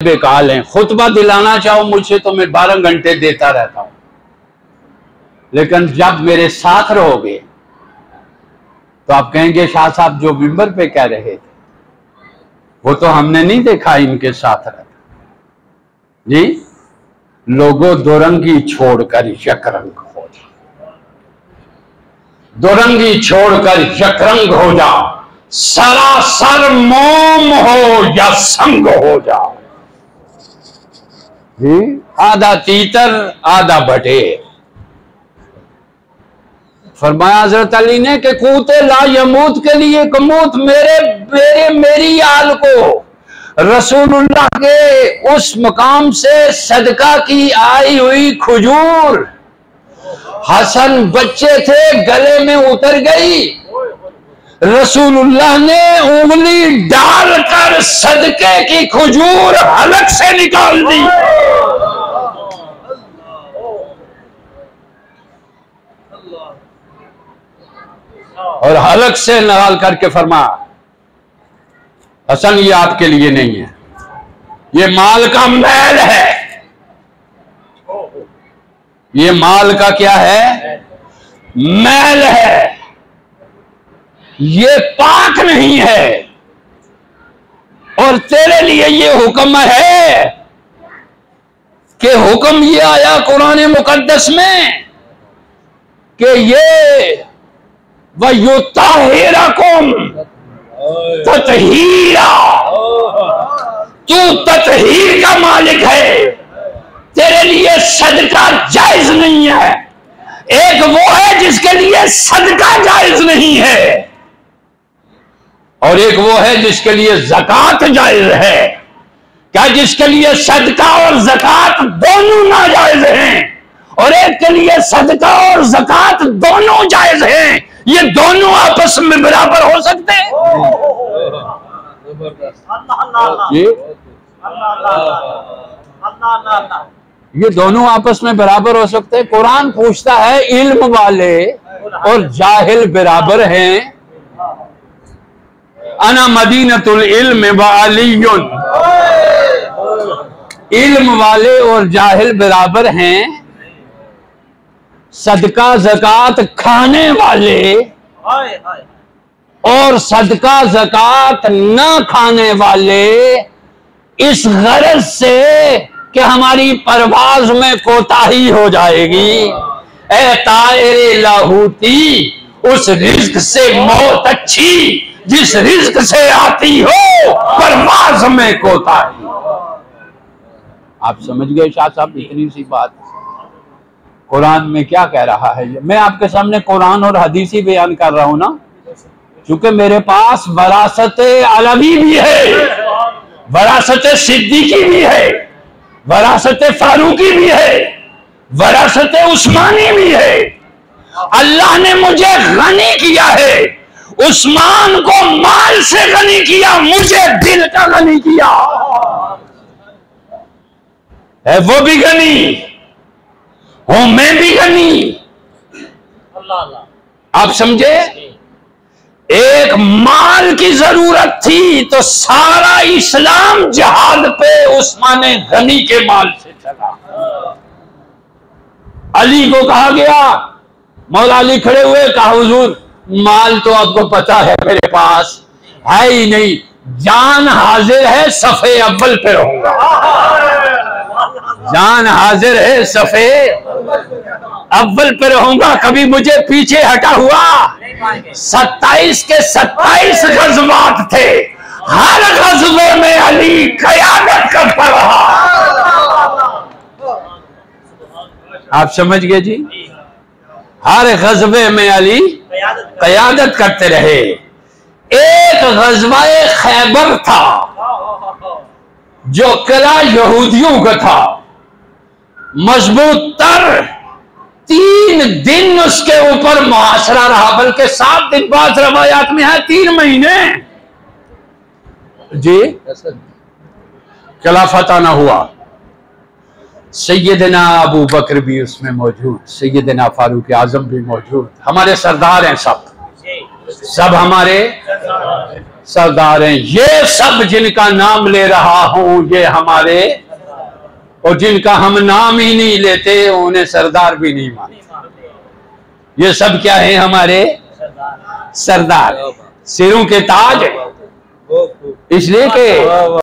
Baikal हैं। खुतबा दिलाना चाहो मुझसे तो मैं 12 घंटे देता रहता हूं, लेकिन जब मेरे साथ रहोगे तो आप कहेंगे शाह साहब जो मिंबर पे कह रहे थे वो तो हमने नहीं देखा इनके साथ रहता। जी लोगों, दोरंगी छोड़कर यकरंग हो जा, दोरंगी छोड़कर यकरंग हो जा, सरासर मोम हो या संग हो जा। आधा तीतर आधा भटे। फरमाया हजरत अली ने कि कूते ला यमूत के लिए कमूत मेरी आल को रसूलुल्लाह के उस मकाम से सदका की आई हुई खजूर हसन बच्चे थे, गले में उतर गई। रसूलुल्लाह ने उंगली डालकर सदके की खजूर हलक से निकाल दी। और हलक से निकाल करके फरमा, हसन ये आपके लिए नहीं है, ये माल का मैल है। ये माल का क्या है? मैल है, ये पाक नहीं है। और तेरे लिए ये हुक्म है कि हुक्म ये आया कुरान मुकद्दस में कि ये वयुताहिरकुम ततहीरा, तू ततहीर का मालिक है, तेरे लिए सदका जायज नहीं है। एक वो है जिसके लिए सदका जायज नहीं है, और एक वो है जिसके लिए ज़कात जायज है। क्या जिसके लिए सदका और ज़कात दोनों नाजायज हैं, और एक के लिए सदका और ज़कात दोनों जायज हैं। ये दोनों आपस में बराबर हो सकते हैं? ये दोनों आपस में बराबर हो सकते हैं? कुरान पूछता है इल्म वाले और जाहिल बराबर हैं? अना मदीनतुल इल्म व अलीयुन, इल्म वाले और जाहिल बराबर हैं। सदका ज़कात खाने वाले और सदका ज़कात न खाने वाले इस गरज से कि हमारी परवाज में कोताही हो जाएगी। ए तायरे लाहूती, उस रिज्क से मौत अच्छी जिस रिज्क से आती हो परवाज में कोताही। आप समझ गए शाह साहब? इतनी सी बात कुरान में क्या कह रहा है। मैं आपके सामने कुरान और हदीस ही बयान कर रहा हूं ना, क्योंकि मेरे पास वरासत अलवी भी है, वरासत सिद्दीकी भी है, वरासत फारूकी भी है, वरासत उस्मानी भी है। अल्लाह ने मुझे गनी किया है, उस्मान को माल से गनी किया, मुझे दिल का गनी किया है। वो भी गनी हूं, मैं भी गनी। आप समझे? एक माल की जरूरत थी तो सारा इस्लाम जिहाद पे उस्मान गनी के माल से चला। अली को कहा गया, मौला अली खड़े हुए, कहा हुजूर माल तो आपको पता है मेरे पास है ही नहीं, जान हाजिर है सफे अव्वल पे रहूंगा। जान हाजिर है सफे अव्वल पे रहूंगा, कभी मुझे पीछे हटा हुआ। 27 के 27 गज़वात थे, हर गज़वे में अली क़यादत करता रहा। आप समझ गए जी? हर गज़वे में अली क़यादत करते रहे। एक गज़वाए खैबर था जो किला यहूदियों का था, मजबूत तर 3 दिन उसके ऊपर मुहासरा रहा, बल्कि 7 दिन बाद रवायात में है 3 महीने जी किला फतह ना हुआ। सैयदना अबू बकर भी उसमें मौजूद, सैयदना फारूक आजम भी मौजूद, हमारे सरदार हैं सब हमारे सरदार हैं। ये सब जिनका नाम ले रहा हूं ये हमारे, और जिनका हम नाम ही नहीं लेते उन्हें सरदार भी नहीं मानते। ये सब क्या है? हमारे सरदार, सिरों के ताज, इसलिए कि